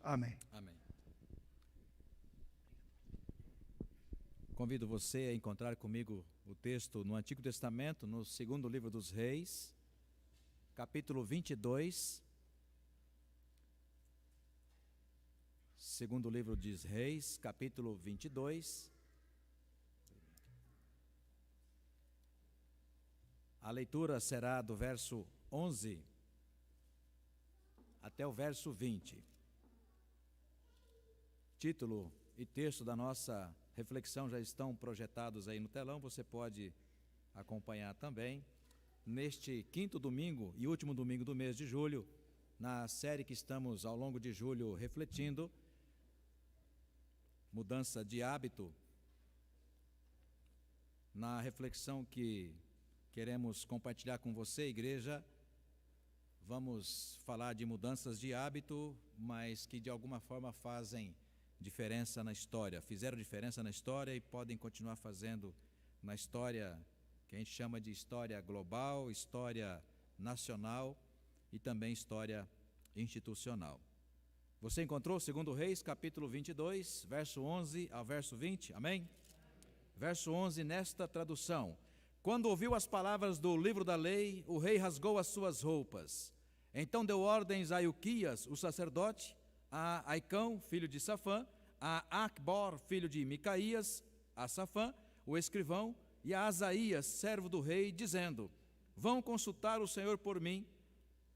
Amém. Amém. Convido você a encontrar comigo o texto no Antigo Testamento, no segundo livro dos Reis, capítulo 22. Segundo livro dos Reis, capítulo 22. A leitura será do verso 11 até o verso 20. Título e texto da nossa reflexão já estão projetados aí no telão, você pode acompanhar também. Neste quinto domingo e último domingo do mês de julho, na série que estamos ao longo de julho refletindo, mudança de hábito, na reflexão que queremos compartilhar com você, igreja, vamos falar de mudanças de hábito, mas que de alguma forma fazem diferença na história, fizeram diferença na história e podem continuar fazendo na história que a gente chama de história global, história nacional e também história institucional. Você encontrou 2 Reis, capítulo 22, verso 11 ao verso 20, amém? Verso 11, nesta tradução: quando ouviu as palavras do livro da lei, o rei rasgou as suas roupas. Então deu ordens a Ilquias, o sacerdote, a Aicão, filho de Safã, a Acbor, filho de Micaías, a Safã, o escrivão, e a Asaías, servo do rei, dizendo: vão consultar o Senhor por mim,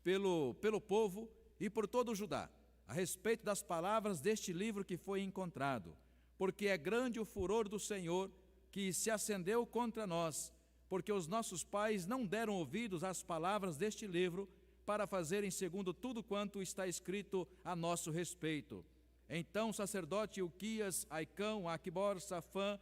pelo povo e por todo o Judá, a respeito das palavras deste livro que foi encontrado, porque é grande o furor do Senhor que se acendeu contra nós, porque os nossos pais não deram ouvidos às palavras deste livro, para fazerem segundo tudo quanto está escrito a nosso respeito. Então o sacerdote Ilquias, Aicão, Acbor, Safã,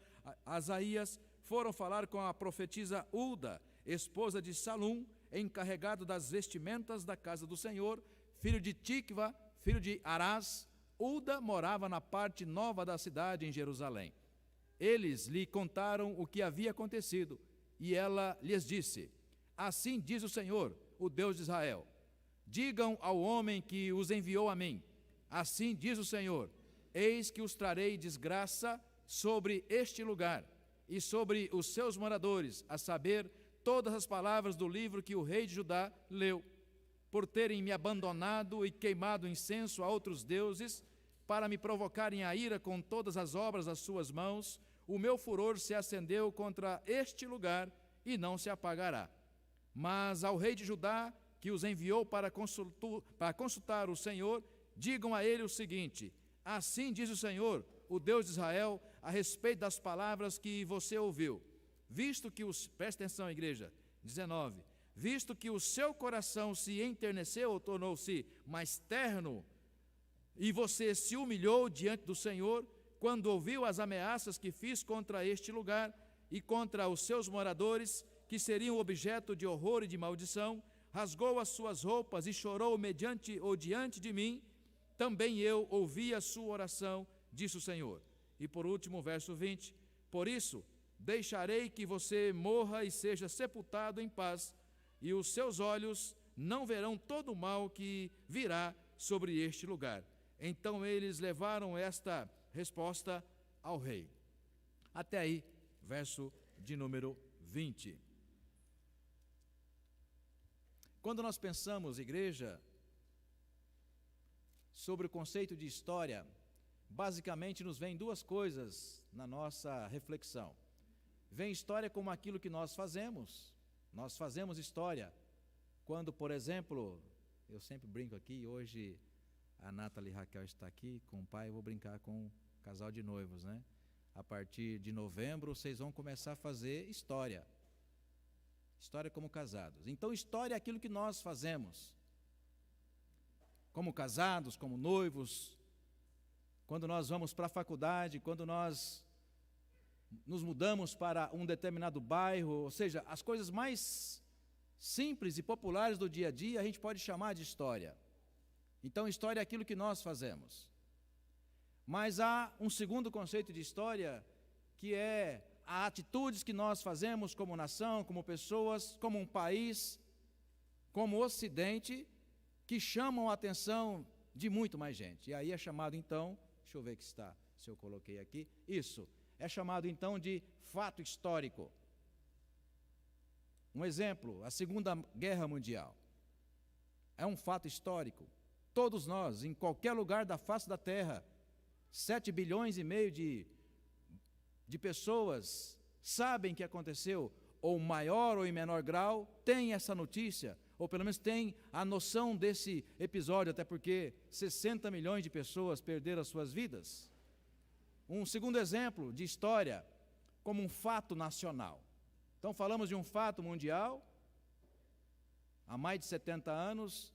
Asaías foram falar com a profetisa Ulda, esposa de Salum, encarregado das vestimentas da casa do Senhor, filho de Tikva, filho de Arás. Ulda morava na parte nova da cidade em Jerusalém. Eles lhe contaram o que havia acontecido, e ela lhes disse: assim diz o Senhor, o Deus de Israel: digam ao homem que os enviou a mim, assim diz o Senhor: eis que os trarei desgraça sobre este lugar e sobre os seus moradores, a saber, todas as palavras do livro que o rei de Judá leu, por terem me abandonado e queimado incenso a outros deuses, para me provocarem a ira com todas as obras das suas mãos. O meu furor se acendeu contra este lugar e não se apagará. Mas ao rei de Judá, que os enviou para consultar o Senhor, digam a ele o seguinte: assim diz o Senhor, o Deus de Israel, a respeito das palavras que você ouviu, visto que presta atenção, igreja, 19, visto que o seu coração se enterneceu ou tornou-se mais terno, e você se humilhou diante do Senhor, quando ouviu as ameaças que fiz contra este lugar e contra os seus moradores, que seriam objeto de horror e de maldição, rasgou as suas roupas e chorou diante de mim, também eu ouvi a sua oração, disse o Senhor. E por último, verso 20, por isso deixarei que você morra e seja sepultado em paz, e os seus olhos não verão todo o mal que virá sobre este lugar. Então eles levaram esta resposta ao rei. Até aí, verso de número 20. Quando nós pensamos, igreja, sobre o conceito de história, basicamente nos vem duas coisas na nossa reflexão. Vem história como aquilo que nós fazemos história. Quando, por exemplo, eu sempre brinco aqui, hoje a Nathalie e Raquel está aqui, com o pai eu vou brincar com o casal de noivos, né? A partir de novembro vocês vão começar a fazer história. História como casados. Então, história é aquilo que nós fazemos. Como casados, como noivos, quando nós vamos para a faculdade, quando nós nos mudamos para um determinado bairro, ou seja, as coisas mais simples e populares do dia a dia, a gente pode chamar de história. Então, história é aquilo que nós fazemos. Mas há um segundo conceito de história, que é as atitudes que nós fazemos como nação, como pessoas, como um país, como Ocidente, que chamam a atenção de muito mais gente. E aí é chamado então, deixa eu ver se eu coloquei aqui, isso, é chamado então de fato histórico. Um exemplo, a Segunda Guerra Mundial. É um fato histórico. Todos nós, em qualquer lugar da face da Terra, 7,5 bilhões de pessoas sabem que aconteceu, ou maior ou em menor grau, tem essa notícia, ou pelo menos tem a noção desse episódio, até porque 60 milhões de pessoas perderam as suas vidas. Um segundo exemplo de história, como um fato nacional. Então falamos de um fato mundial, há mais de 70 anos,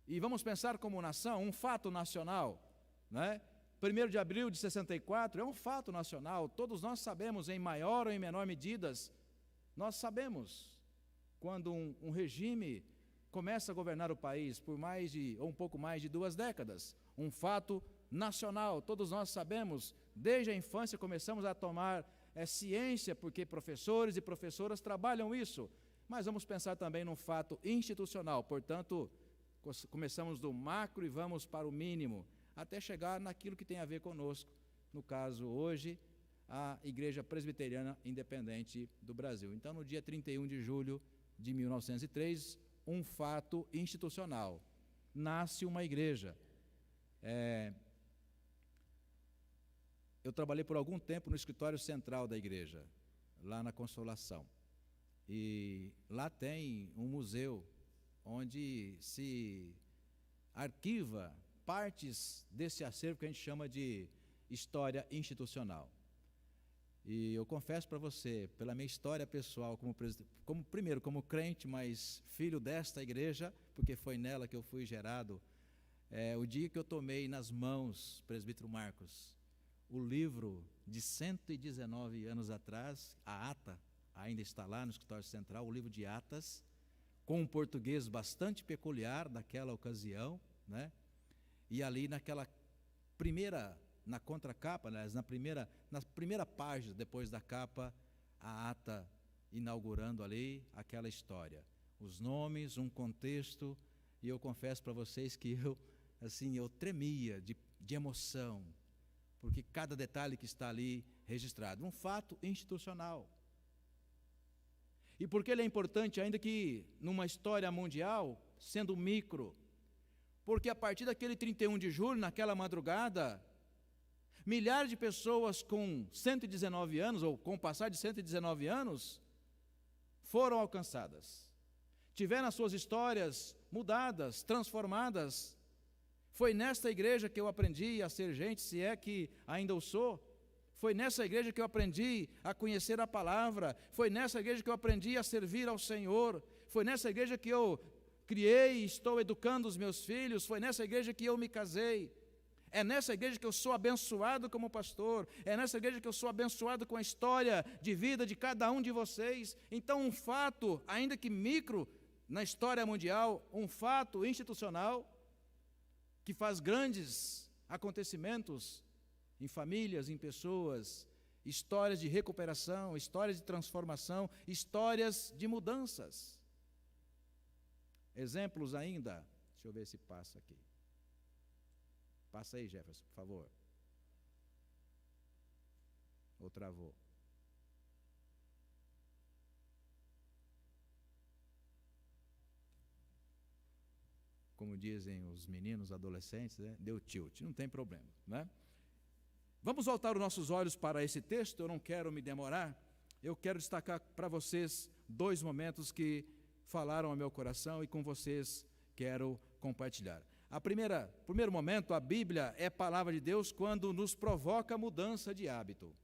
e vamos pensar como nação, um fato nacional, né? 1º de abril de 64 é um fato nacional, todos nós sabemos, em maior ou em menor medidas, nós sabemos, quando um regime começa a governar o país por ou um pouco mais de 2 décadas, um fato nacional, todos nós sabemos, desde a infância começamos a tomar ciência, porque professores e professoras trabalham isso, mas vamos pensar também num fato institucional, portanto, começamos do macro e vamos para o mínimo, até chegar naquilo que tem a ver conosco, no caso hoje, a Igreja Presbiteriana Independente do Brasil. Então, no dia 31 de julho de 1903, um fato institucional, nasce uma igreja. Eu trabalhei por algum tempo no escritório central da igreja, lá na Consolação, e lá tem um museu, onde se arquiva partes desse acervo que a gente chama de história institucional. E eu confesso para você, pela minha história pessoal, primeiro como crente, mas filho desta igreja, porque foi nela que eu fui gerado, o dia que eu tomei nas mãos, presbítero Marcos, o livro de 119 anos atrás, a ata, ainda está lá no escritório central, o livro de atas, com um português bastante peculiar daquela ocasião, né? E ali naquela na contracapa, aliás, na primeira página, depois da capa, a ata inaugurando ali aquela história. Os nomes, um contexto, e eu confesso para vocês que eu tremia de emoção, porque cada detalhe que está ali registrado, um fato institucional. E por que ele é importante, ainda que numa história mundial, sendo micro? Porque a partir daquele 31 de julho, naquela madrugada, milhares de pessoas com 119 anos, ou com o passar de 119 anos, foram alcançadas. Tiveram as suas histórias mudadas, transformadas. Foi nesta igreja que eu aprendi a ser gente, se é que ainda o sou. Foi nessa igreja que eu aprendi a conhecer a palavra. Foi nessa igreja que eu aprendi a servir ao Senhor. Foi nessa igreja que eu criei e estou educando os meus filhos. Foi nessa igreja que eu me casei. É nessa igreja que eu sou abençoado como pastor. É nessa igreja que eu sou abençoado com a história de vida de cada um de vocês. Então, um fato, ainda que micro, na história mundial, um fato institucional, que faz grandes acontecimentos em famílias, em pessoas, histórias de recuperação, histórias de transformação, histórias de mudanças. Exemplos ainda, deixa eu ver se passa aqui. Passa aí, Jefferson, por favor. Ou travou? Como dizem os meninos, adolescentes, né? Deu tilt, não tem problema, né? Vamos voltar os nossos olhos para esse texto, eu não quero me demorar, eu quero destacar para vocês 2 momentos que falaram ao meu coração e com vocês quero compartilhar. Primeiro momento, a Bíblia é palavra de Deus quando nos provoca mudança de hábito.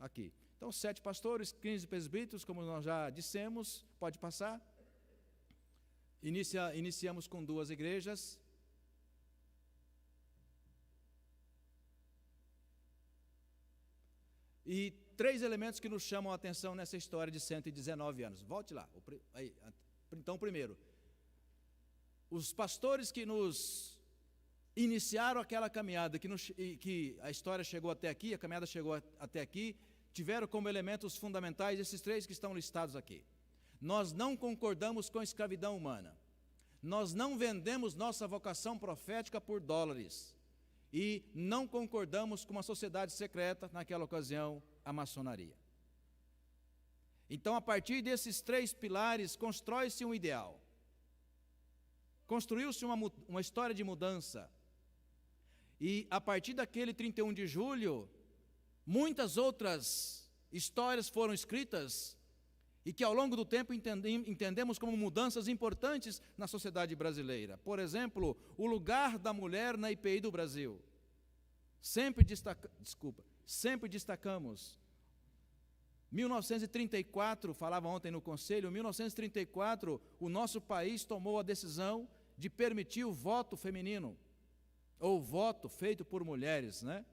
Aqui. Então, 7 pastores, 15 presbíteros, como nós já dissemos, pode passar. Iniciamos com 2 igrejas. E 3 elementos que nos chamam a atenção nessa história de 119 anos. Volte lá. Então, primeiro, os pastores que nos iniciaram aquela caminhada, que a história chegou até aqui, a caminhada chegou até aqui, tiveram como elementos fundamentais esses 3 que estão listados aqui. Nós não concordamos com a escravidão humana. nós não vendemos nossa vocação profética por dólares e não concordamos com uma sociedade secreta, naquela ocasião, a maçonaria. Então, a partir desses 3 pilares, constrói-se um ideal. Construiu-se uma história de mudança. E, a partir daquele 31 de julho, muitas outras histórias foram escritas e que, ao longo do tempo, entendemos como mudanças importantes na sociedade brasileira. Por exemplo, o lugar da mulher na IPI do Brasil. Sempre destacamos. 1934, falava ontem no Conselho, 1934, o nosso país tomou a decisão de permitir o voto feminino, ou voto feito por mulheres, né?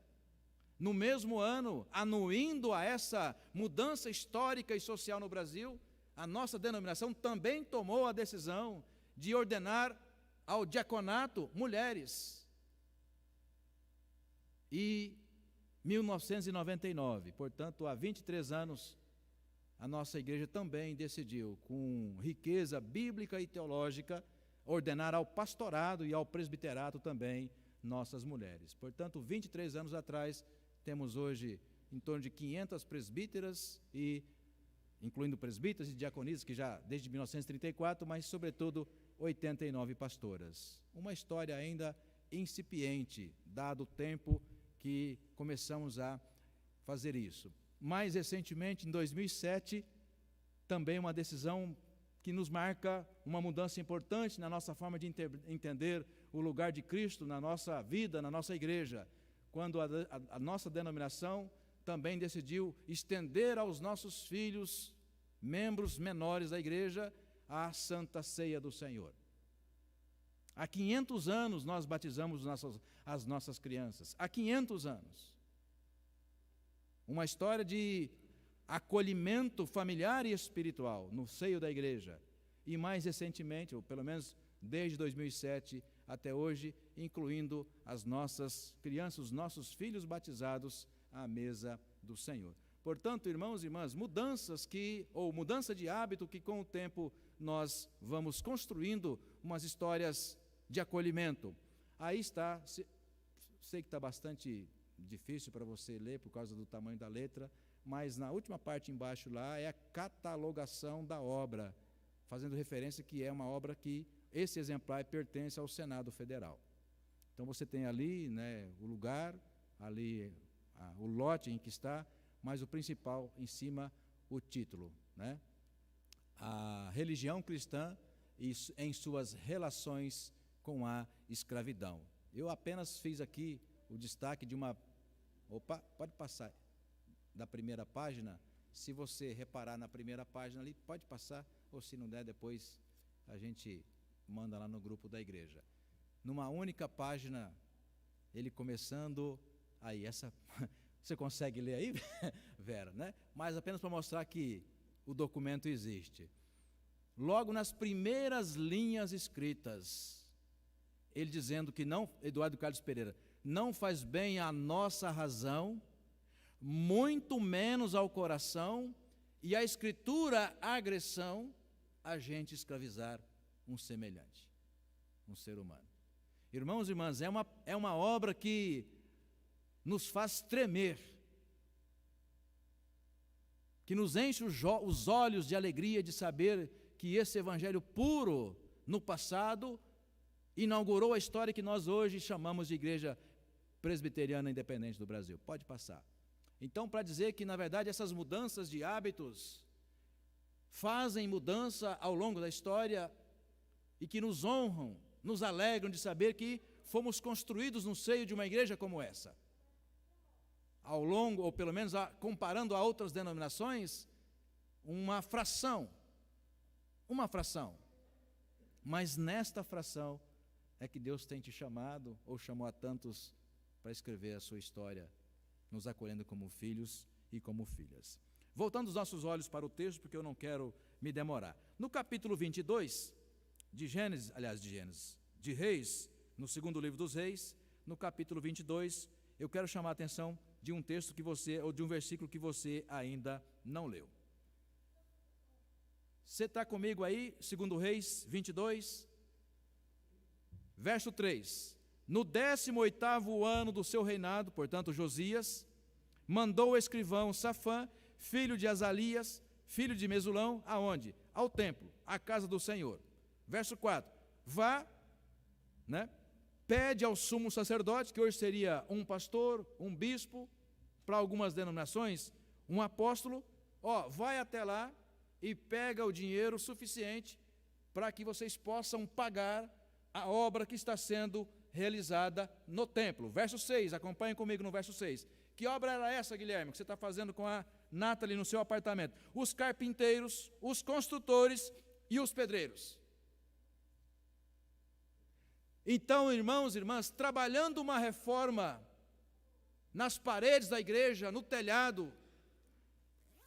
No mesmo ano, anuindo a essa mudança histórica e social no Brasil, a nossa denominação também tomou a decisão de ordenar ao diaconato mulheres. E 1999, portanto, há 23 anos, a nossa igreja também decidiu, com riqueza bíblica e teológica, ordenar ao pastorado e ao presbiterato também nossas mulheres. Portanto, 23 anos atrás, temos hoje em torno de 500 presbíteras, incluindo presbíteras e diaconisas, que já desde 1934, mas sobretudo 89 pastoras. Uma história ainda incipiente, dado o tempo que começamos a fazer isso. Mais recentemente, em 2007, também uma decisão que nos marca uma mudança importante na nossa forma de entender o lugar de Cristo na nossa vida, na nossa igreja, quando a nossa denominação também decidiu estender aos nossos filhos, membros menores da igreja, a Santa Ceia do Senhor. Há 500 anos nós batizamos as nossas crianças. Há 500 anos. Uma história de acolhimento familiar e espiritual no seio da igreja. E mais recentemente, ou pelo menos desde 2007 até hoje, incluindo as nossas crianças, os nossos filhos batizados à mesa do Senhor. Portanto, irmãos e irmãs, mudança de hábito que com o tempo nós vamos construindo umas histórias de acolhimento. Aí está, sei que está bastante difícil para você ler por causa do tamanho da letra, mas na última parte embaixo lá é a catalogação da obra, fazendo referência que é uma obra que esse exemplar pertence ao Senado Federal. Então você tem ali, né, o lugar, ali o lote em que está, mas o principal em cima, o título, né? A religião cristã em suas relações com a escravidão. Eu apenas fiz aqui o destaque de uma... Opa, pode passar da primeira página. Se você reparar na primeira página ali, pode passar, ou se não der, depois a gente manda lá no grupo da igreja. Numa única página, ele começando... Aí, essa... Você consegue ler aí, Vera, né? Mas apenas para mostrar que o documento existe. Logo nas primeiras linhas escritas, ele dizendo que não, Eduardo Carlos Pereira, não faz bem à nossa razão, muito menos ao coração, e a escritura, a agressão, a gente escravizar um semelhante, um ser humano. Irmãos e irmãs, é uma obra que nos faz tremer, que nos enche os olhos de alegria de saber que esse evangelho puro, no passado, inaugurou a história que nós hoje chamamos de Igreja Presbiteriana Independente do Brasil. Pode passar. Então, para dizer que, na verdade, essas mudanças de hábitos fazem mudança ao longo da história e que nos honram, nos alegram de saber que fomos construídos no seio de uma igreja como essa. Ao longo, ou pelo menos comparando a outras denominações, uma fração. Mas nesta fração é que Deus tem te chamado, ou chamou a tantos, para escrever a sua história, nos acolhendo como filhos e como filhas. Voltando os nossos olhos para o texto, porque eu não quero me demorar. No capítulo 22 de Reis, no segundo livro dos Reis, no capítulo 22, eu quero chamar a atenção de um texto ou de um versículo que você ainda não leu. Você está comigo aí, segundo Reis 22? Verso 3: no 18º ano do seu reinado, portanto Josias, mandou o escrivão Safã, filho de Azalias, filho de Mesulão, aonde? Ao templo, à casa do Senhor. Verso 4: vá, pede ao sumo sacerdote, que hoje seria um pastor, um bispo, para algumas denominações, um apóstolo, vai até lá e pega o dinheiro suficiente para que vocês possam pagar a obra que está sendo realizada no templo. Verso 6, acompanhem comigo no verso 6. Que obra era essa, Guilherme, que você está fazendo com a Nathalie no seu apartamento? Os carpinteiros, os construtores e os pedreiros. Então, irmãos e irmãs, trabalhando uma reforma nas paredes da igreja, no telhado,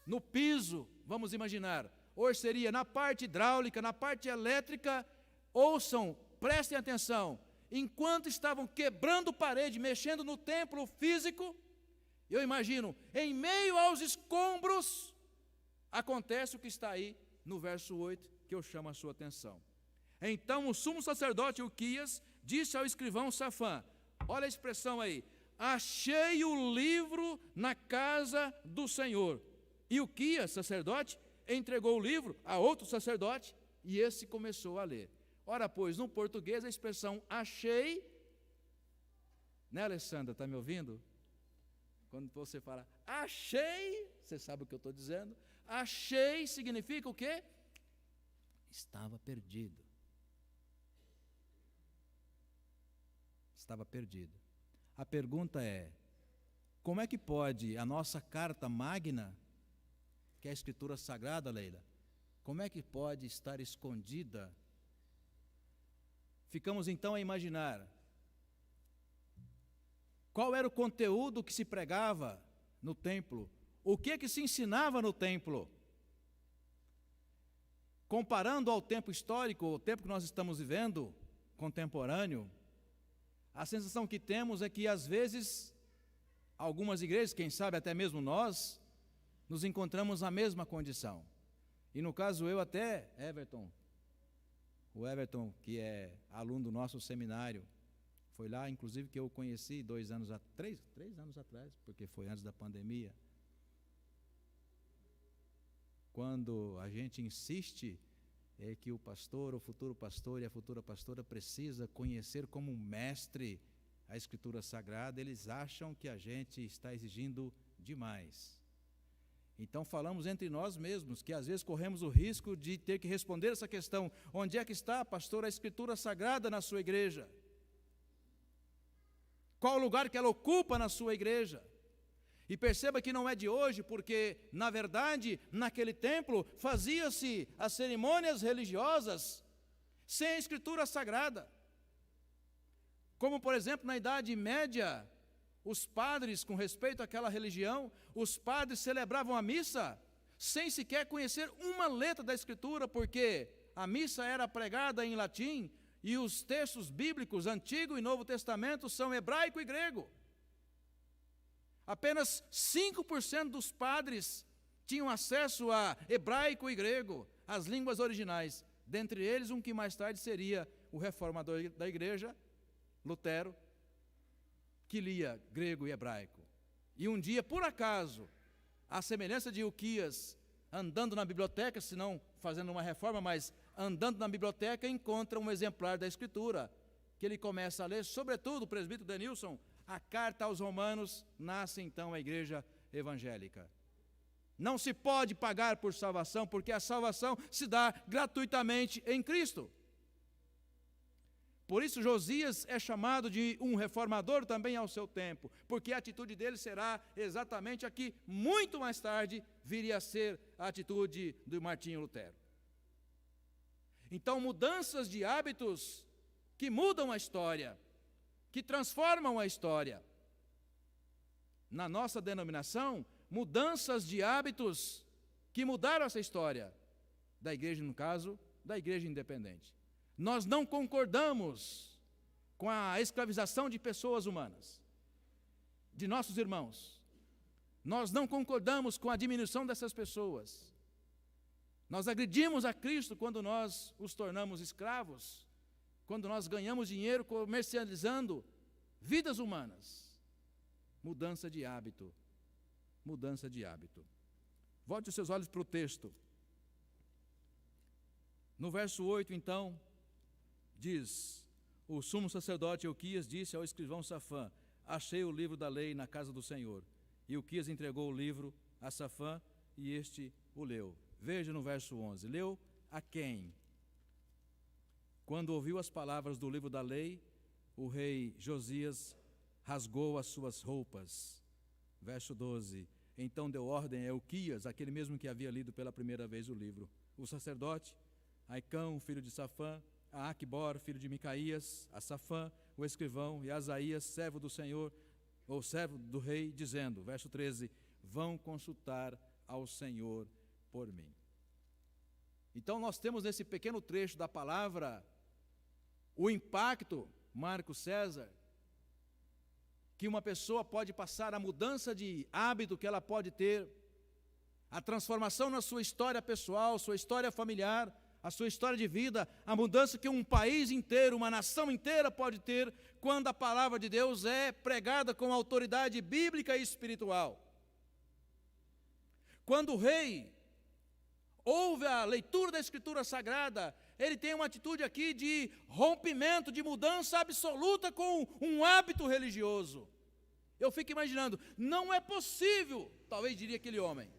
no piso, vamos imaginar, hoje seria na parte hidráulica, na parte elétrica, ouçam, prestem atenção, enquanto estavam quebrando parede, mexendo no templo físico, eu imagino, em meio aos escombros, acontece o que está aí no verso 8, que eu chamo a sua atenção. Então o sumo sacerdote Ilquias disse ao escrivão Safã, olha a expressão aí, achei o livro na casa do Senhor. E Ilquias, sacerdote, entregou o livro a outro sacerdote, e esse começou a ler. Ora, pois, no português a expressão achei, né, Alessandra, está me ouvindo? Quando você fala achei, você sabe o que eu estou dizendo? Achei significa o quê? Estava perdido. Estava perdido. A pergunta é, como é que pode a nossa carta magna, que é a Escritura Sagrada, Leila, como é que pode estar escondida? Ficamos então a imaginar qual era o conteúdo que se pregava no templo, o que se ensinava no templo. Comparando ao tempo histórico, o tempo que nós estamos vivendo, contemporâneo, a sensação que temos é que às vezes algumas igrejas, quem sabe até mesmo nós, nos encontramos na mesma condição. E no caso eu até, o Everton, que é aluno do nosso seminário, foi lá, inclusive, que eu conheci 3 anos atrás, porque foi antes da pandemia. Quando a gente insiste que o pastor, o futuro pastor e a futura pastora precisa conhecer como um mestre a Escritura Sagrada, eles acham que a gente está exigindo demais. Então falamos entre nós mesmos, que às vezes corremos o risco de ter que responder essa questão, onde é que está, pastor, a Escritura Sagrada na sua igreja? Qual o lugar que ela ocupa na sua igreja? E perceba que não é de hoje, porque, na verdade, naquele templo, fazia-se as cerimônias religiosas sem a Escritura Sagrada. Como, por exemplo, na Idade Média, os padres, com respeito àquela religião, os padres celebravam a missa sem sequer conhecer uma letra da Escritura, porque a missa era pregada em latim e os textos bíblicos, Antigo e Novo Testamento, são hebraico e grego. Apenas 5% dos padres tinham acesso a hebraico e grego, as línguas originais. Dentre eles, um que mais tarde seria o reformador da igreja, Lutero, que lia grego e hebraico. E um dia, por acaso, à semelhança de Ilquias, andando na biblioteca, se não fazendo uma reforma, mas andando na biblioteca, encontra um exemplar da Escritura, que ele começa a ler, sobretudo o presbítero Denilson, a carta aos Romanos, nasce então a igreja evangélica. Não se pode pagar por salvação, porque a salvação se dá gratuitamente em Cristo. Por isso Josias é chamado de um reformador também ao seu tempo, porque a atitude dele será exatamente a que muito mais tarde viria a ser a atitude do Martinho Lutero. Então, mudanças de hábitos que mudam a história, que transformam a história. Na nossa denominação, mudanças de hábitos que mudaram essa história, da igreja, no caso, da igreja independente. Nós não concordamos com a escravização de pessoas humanas, de nossos irmãos. Nós não concordamos com a diminuição dessas pessoas. Nós agredimos a Cristo quando nós os tornamos escravos. quando nós ganhamos dinheiro comercializando vidas humanas. Mudança de hábito. Mudança de hábito. Volte os seus olhos para o texto. No verso 8, então, diz: o sumo sacerdote Ilquias disse ao escrivão Safã: achei o livro da lei na casa do Senhor. E Ilquias entregou o livro a Safã, e este o leu. Veja no verso 11, leu a quem? Quando ouviu as palavras do livro da lei, o rei Josias rasgou as suas roupas. Verso 12, então deu ordem a Ilquias, aquele mesmo que havia lido pela primeira vez o livro, o sacerdote, Aicão, filho de Safã, a Aquibor, filho de Micaías, a Safã, o escrivão, e a Asaías, servo do Senhor, ou servo do rei, dizendo, verso 13, vão consultar ao Senhor por mim. Então nós temos nesse pequeno trecho da palavra o impacto, Marco César, que uma pessoa pode passar, a mudança de hábito que ela pode ter, a transformação na sua história pessoal, sua história familiar, a sua história de vida, a mudança que um país inteiro, uma nação inteira pode ter quando a palavra de Deus é pregada com autoridade bíblica e espiritual. Quando o rei ouve a leitura da Escritura Sagrada, ele tem uma atitude aqui de rompimento, de mudança absoluta com um hábito religioso. Eu fico imaginando, não é possível, talvez diria aquele homem,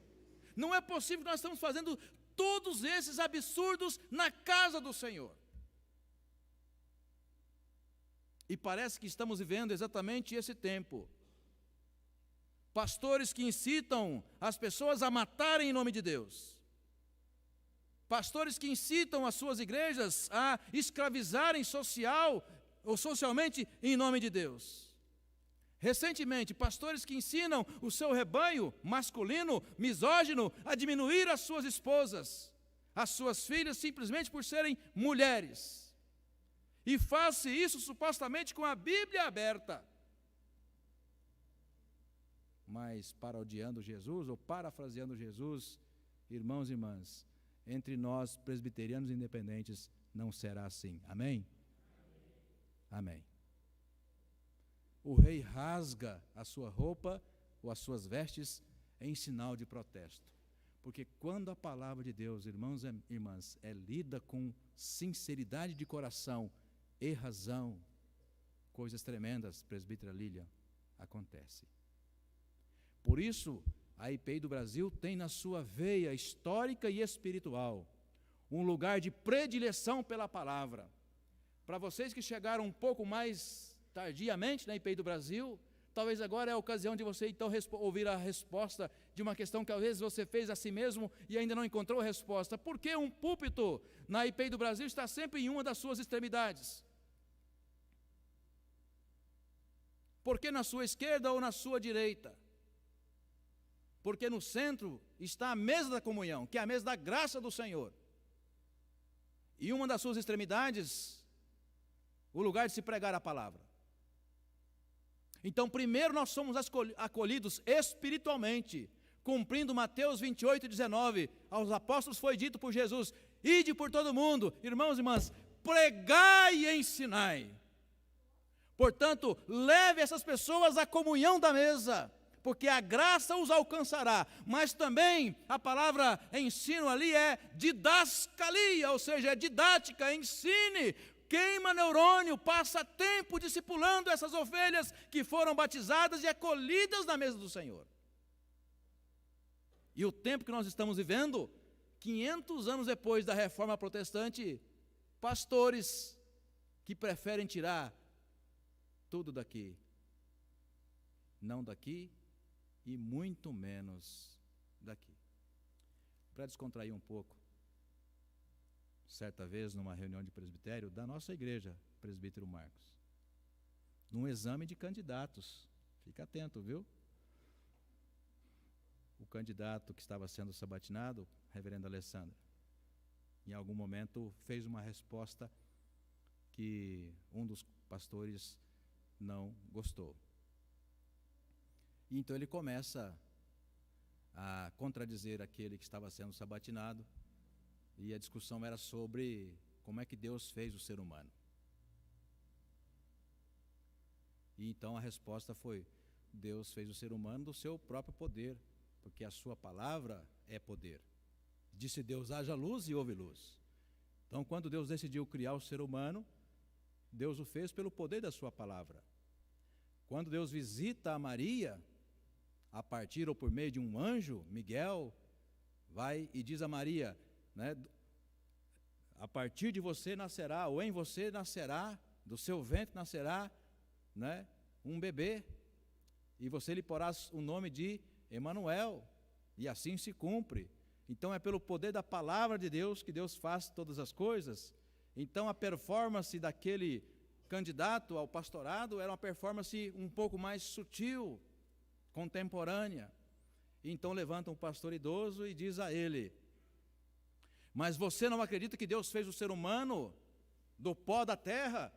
não é possível que nós estamos fazendo todos esses absurdos na casa do Senhor. E parece que estamos vivendo exatamente esse tempo. Pastores que incitam as pessoas a matarem em nome de Deus. Pastores que incitam as suas igrejas a escravizarem social ou socialmente em nome de Deus. Recentemente, pastores que ensinam o seu rebanho masculino, misógino, a diminuir as suas esposas, as suas filhas, simplesmente por serem mulheres. E faz-se isso supostamente com a Bíblia aberta. Mas parodiando Jesus, ou parafraseando Jesus, irmãos e irmãs, entre nós, presbiterianos independentes, não será assim. Amém? Amém. O rei rasga a sua roupa ou as suas vestes em sinal de protesto. Porque quando a palavra de Deus, irmãos e irmãs, é lida com sinceridade de coração e razão, coisas tremendas, presbítera Lília, acontecem. Por isso, a IPI do Brasil tem na sua veia histórica e espiritual um lugar de predileção pela palavra. Para vocês que chegaram um pouco mais tardiamente na IPI do Brasil, talvez agora é a ocasião de você então ouvir a resposta de uma questão que às vezes você fez a si mesmo e ainda não encontrou a resposta. Por que um púlpito na IPI do Brasil está sempre em uma das suas extremidades? Por que na sua esquerda ou na sua direita? Porque no centro está a mesa da comunhão, que é a mesa da graça do Senhor. E uma das suas extremidades, o lugar de se pregar a palavra. Então, primeiro nós somos acolhidos espiritualmente, cumprindo Mateus 28:19. Aos apóstolos foi dito por Jesus: ide por todo mundo, irmãos e irmãs, pregai e ensinai. Portanto, leve essas pessoas à comunhão da mesa, porque a graça os alcançará. Mas também a palavra ensino ali é didascalia, ou seja, é didática, ensine. Queima neurônio, passa tempo discipulando essas ovelhas que foram batizadas e acolhidas na mesa do Senhor. E o tempo que nós estamos vivendo, 500 anos depois da reforma protestante, pastores que preferem tirar tudo daqui, não daqui e muito menos daqui. Para descontrair um pouco, certa vez, numa reunião de presbitério da nossa igreja, presbítero Marcos, num exame de candidatos, fica atento, viu? O candidato que estava sendo sabatinado, reverendo Alessandra, em algum momento fez uma resposta que um dos pastores não gostou. E então ele começa a contradizer aquele que estava sendo sabatinado, e a discussão era sobre como é que Deus fez o ser humano. E então a resposta foi: Deus fez o ser humano do seu próprio poder, porque a sua palavra é poder. Disse Deus: haja luz, e houve luz. Então, quando Deus decidiu criar o ser humano, Deus o fez pelo poder da sua palavra. Quando Deus visita a Maria, a partir ou por meio de um anjo, Miguel, vai e diz a Maria, né, a partir de você nascerá, ou em você nascerá, do seu ventre nascerá, né, um bebê, e você lhe porás o nome de Emanuel, e assim se cumpre. Então é pelo poder da palavra de Deus que Deus faz todas as coisas. Então a performance daquele candidato ao pastorado era uma performance um pouco mais sutil, contemporânea. Então levanta um pastor idoso e diz a ele: mas você não acredita que Deus fez o ser humano do pó da terra,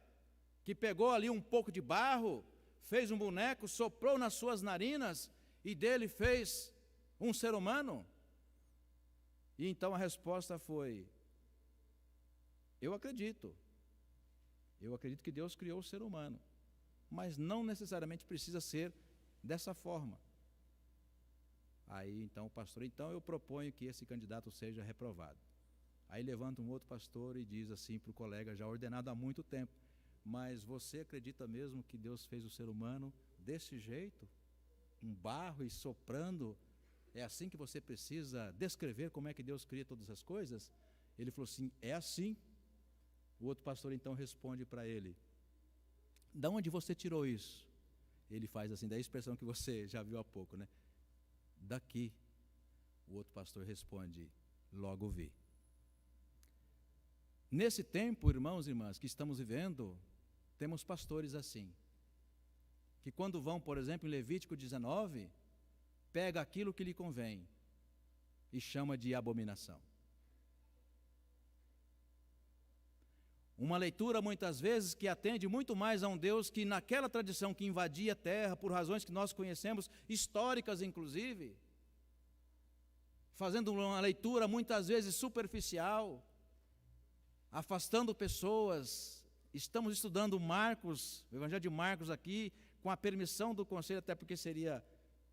que pegou ali um pouco de barro, fez um boneco, soprou nas suas narinas e dele fez um ser humano? E então a resposta foi: eu acredito que Deus criou o ser humano, mas não necessariamente precisa ser dessa forma. Aí então o pastor: então eu proponho que esse candidato seja reprovado. Aí levanta um outro pastor e diz assim para o colega, já ordenado há muito tempo: mas você acredita mesmo que Deus fez o ser humano desse jeito? Um barro e soprando? É assim que você precisa descrever como é que Deus cria todas as coisas? Ele falou assim: é assim. O outro pastor então responde para ele: da onde você tirou isso? Ele faz assim, da expressão que você já viu há pouco, né? Daqui. O outro pastor responde: logo vi. Nesse tempo, irmãos e irmãs, que estamos vivendo, temos pastores assim, que quando vão, por exemplo, em Levítico 19, pega aquilo que lhe convém e chama de abominação. Uma leitura, muitas vezes, que atende muito mais a um Deus que naquela tradição que invadia a terra, por razões que nós conhecemos, históricas inclusive, fazendo uma leitura muitas vezes superficial, afastando pessoas. Estamos estudando Marcos, o Evangelho de Marcos aqui, com a permissão do conselho, até porque seria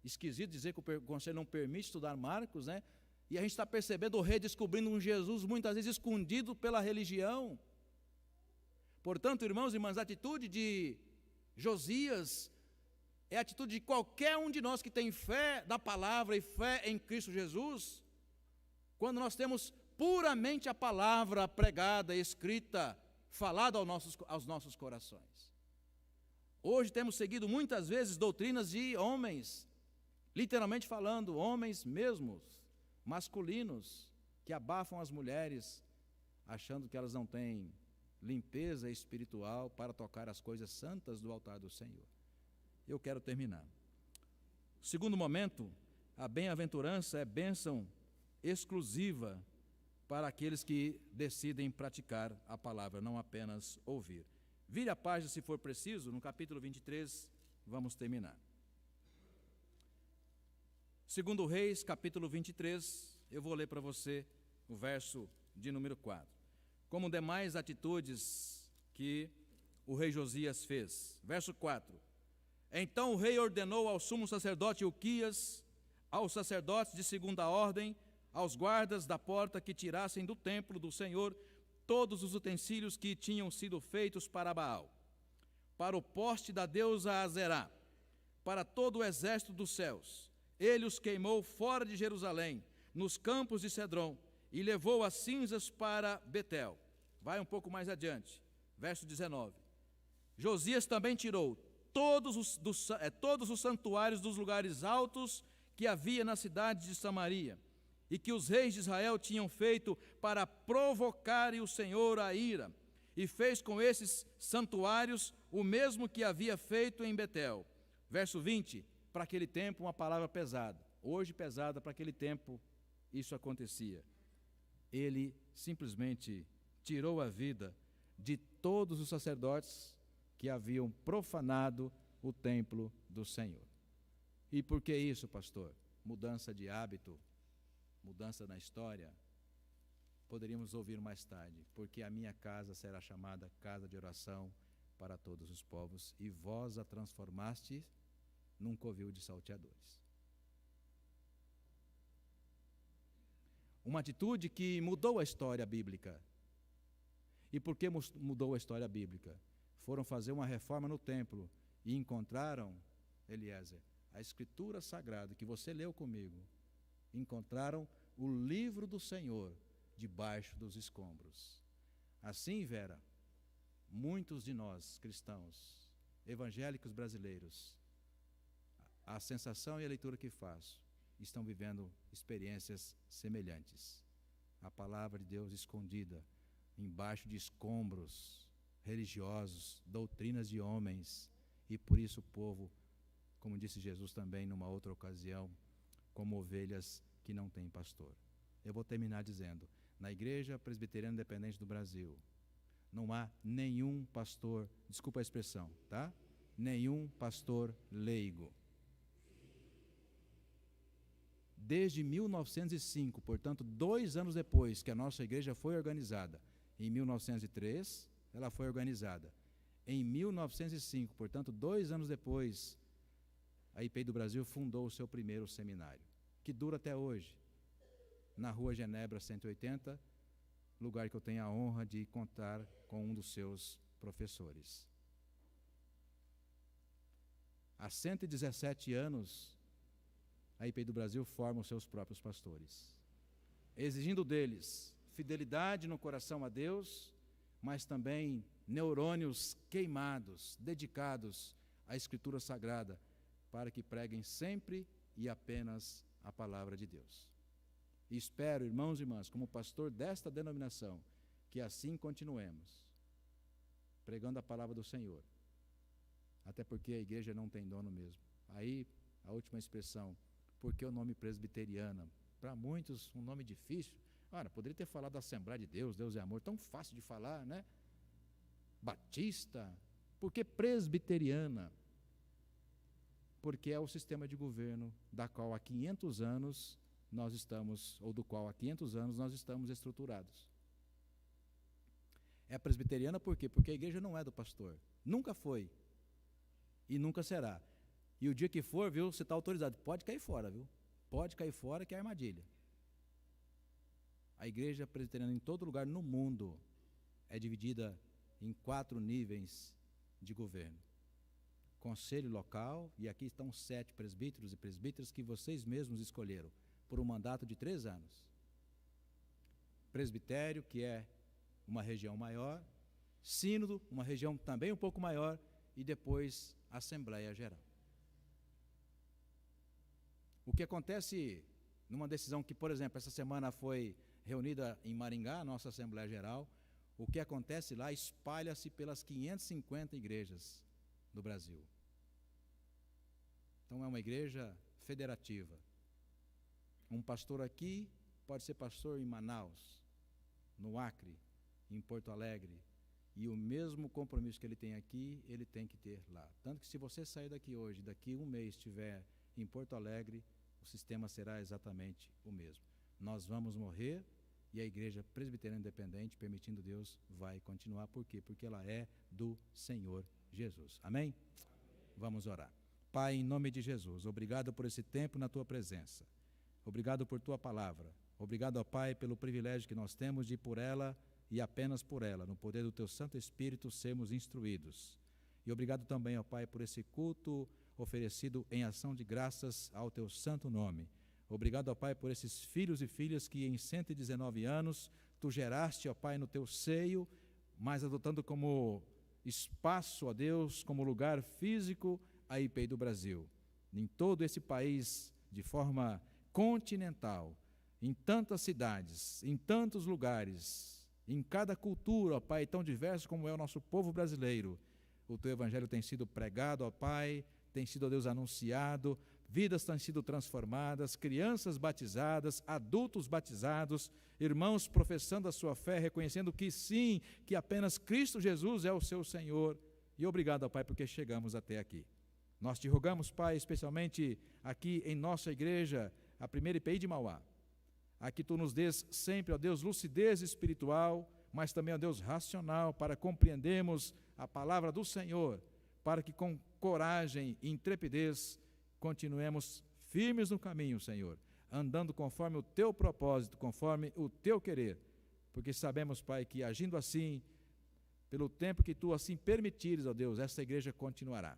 esquisito dizer que o conselho não permite estudar Marcos, né? E a gente está percebendo, redescobrindo um Jesus muitas vezes escondido pela religião. Portanto, irmãos e irmãs, a atitude de Josias é a atitude de qualquer um de nós que tem fé na palavra e fé em Cristo Jesus. Quando nós temos puramente a palavra pregada, escrita, falada aos nossos corações. Hoje temos seguido muitas vezes doutrinas de homens, literalmente falando, homens mesmos, masculinos, que abafam as mulheres, achando que elas não têm limpeza espiritual para tocar as coisas santas do altar do Senhor. Eu quero terminar. Segundo momento, a bem-aventurança é bênção exclusiva para aqueles que decidem praticar a palavra, não apenas ouvir. Vire a página se for preciso, no capítulo 23, vamos terminar. Segundo Reis, capítulo 23, eu vou ler para você o verso de número 4. Como demais atitudes que o rei Josias fez. Verso 4. Então o rei ordenou ao sumo sacerdote Ilquias, aos sacerdotes de segunda ordem, aos guardas da porta que tirassem do templo do Senhor todos os utensílios que tinham sido feitos para Baal, para o poste da deusa Azerá, para todo o exército dos céus. Ele os queimou fora de Jerusalém, nos campos de Cedron, e levou as cinzas para Betel. Vai um pouco mais adiante, verso 19. Josias também tirou todos os santuários dos lugares altos que havia na cidade de Samaria, e que os reis de Israel tinham feito para provocarem o Senhor à ira, e fez com esses santuários o mesmo que havia feito em Betel. Verso 20, para aquele tempo uma palavra pesada, hoje pesada, para aquele tempo isso acontecia. Ele simplesmente tirou a vida de todos os sacerdotes que haviam profanado o templo do Senhor. E por que isso, pastor? Mudança de hábito, mudança na história? Poderíamos ouvir mais tarde. Porque a minha casa será chamada casa de oração para todos os povos, e vós a transformaste num covil de salteadores. Uma atitude que mudou a história bíblica. E por que mudou a história bíblica? Foram fazer uma reforma no templo e encontraram, Eliezer, a Escritura Sagrada que você leu comigo. Encontraram o livro do Senhor debaixo dos escombros. Assim, Vera, muitos de nós, cristãos, evangélicos brasileiros, a sensação e a leitura que faço, estão vivendo experiências semelhantes. A palavra de Deus escondida embaixo de escombros religiosos, doutrinas de homens, e por isso o povo, como disse Jesus também numa outra ocasião, como ovelhas que não têm pastor. Eu vou terminar dizendo, na Igreja Presbiteriana Independente do Brasil, não há nenhum pastor, desculpa a expressão, tá? Nenhum pastor leigo. Desde 1905, portanto, 2 anos depois que a nossa igreja foi organizada, em 1903, ela foi organizada. Em 1905, portanto, 2 anos depois, a IPI do Brasil fundou o seu primeiro seminário, que dura até hoje, na Rua Genebra 180, lugar que eu tenho a honra de contar com um dos seus professores. Há 117 anos, a IPI do Brasil forma os seus próprios pastores, exigindo deles fidelidade no coração a Deus, mas também neurônios queimados, dedicados à Escritura Sagrada, para que preguem sempre e apenas a palavra de Deus. E espero, irmãos e irmãs, como pastor desta denominação, que assim continuemos, pregando a palavra do Senhor, até porque a igreja não tem dono mesmo. Aí, a última expressão, porque o nome presbiteriana, para muitos um nome difícil. Ora, poderia ter falado da Assembleia de Deus, Deus é amor, tão fácil de falar, né? Batista, por que presbiteriana? Porque é o sistema de governo da qual há 500 anos nós estamos, ou do qual há 500 anos nós estamos estruturados. É presbiteriana por quê? Porque a igreja não é do pastor, nunca foi e nunca será. E o dia que for, viu, você está autorizado, pode cair fora, viu? Pode cair fora que é armadilha. A igreja presbiteriana em todo lugar no mundo é dividida em 4 níveis de governo. Conselho local, e aqui estão 7 presbíteros e presbíteras que vocês mesmos escolheram, por um mandato de 3 anos. Presbitério, que é uma região maior, sínodo, uma região também um pouco maior, e depois Assembleia Geral. O que acontece numa decisão que, por exemplo, essa semana foi reunida em Maringá, a nossa Assembleia Geral, o que acontece lá espalha-se pelas 550 igrejas do Brasil. Então é uma igreja federativa. Um pastor aqui pode ser pastor em Manaus, no Acre, em Porto Alegre, e o mesmo compromisso que ele tem aqui, ele tem que ter lá. Tanto que se você sair daqui hoje, daqui um mês estiver em Porto Alegre, o sistema será exatamente o mesmo. Nós vamos morrer e a Igreja Presbiteriana Independente, permitindo Deus, vai continuar. Por quê? Porque ela é do Senhor Jesus. Amém? Vamos orar. Pai, em nome de Jesus, obrigado por esse tempo na Tua presença. Obrigado por Tua palavra. Obrigado, ó Pai, pelo privilégio que nós temos de, por ela e apenas por ela, no poder do Teu Santo Espírito, sermos instruídos. E obrigado também, ó Pai, por esse culto oferecido em ação de graças ao Teu santo nome. Obrigado, ó Pai, por esses filhos e filhas que em 119 anos Tu geraste, ó Pai, no Teu seio, mas adotando como espaço, ó Deus, como lugar físico, a IPI do Brasil. Em todo esse país, de forma continental, em tantas cidades, em tantos lugares, em cada cultura, ó Pai, tão diverso como é o nosso povo brasileiro, o Teu Evangelho tem sido pregado, ó Pai, tem sido, ó Deus, anunciado, vidas têm sido transformadas, crianças batizadas, adultos batizados, irmãos professando a sua fé, reconhecendo que sim, que apenas Cristo Jesus é o seu Senhor. E obrigado, ó Pai, porque chegamos até aqui. Nós te rogamos, Pai, especialmente aqui em nossa igreja, a primeira IPI de Mauá, a que Tu nos dês sempre, ó Deus, lucidez espiritual, mas também, ó Deus, racional, para compreendermos a palavra do Senhor, para que com coragem e intrepidez continuemos firmes no caminho, Senhor, andando conforme o Teu propósito, conforme o Teu querer, porque sabemos, Pai, que agindo assim, pelo tempo que Tu assim permitires, ó Deus, essa igreja continuará,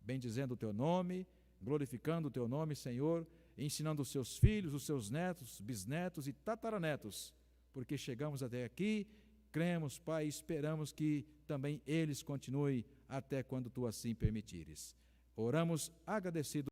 bendizendo o Teu nome, glorificando o Teu nome, Senhor, ensinando os Seus filhos, os Seus netos, bisnetos e tataranetos, porque chegamos até aqui, cremos, Pai, e esperamos que também eles continuem até quando Tu assim permitires. Oramos agradecidos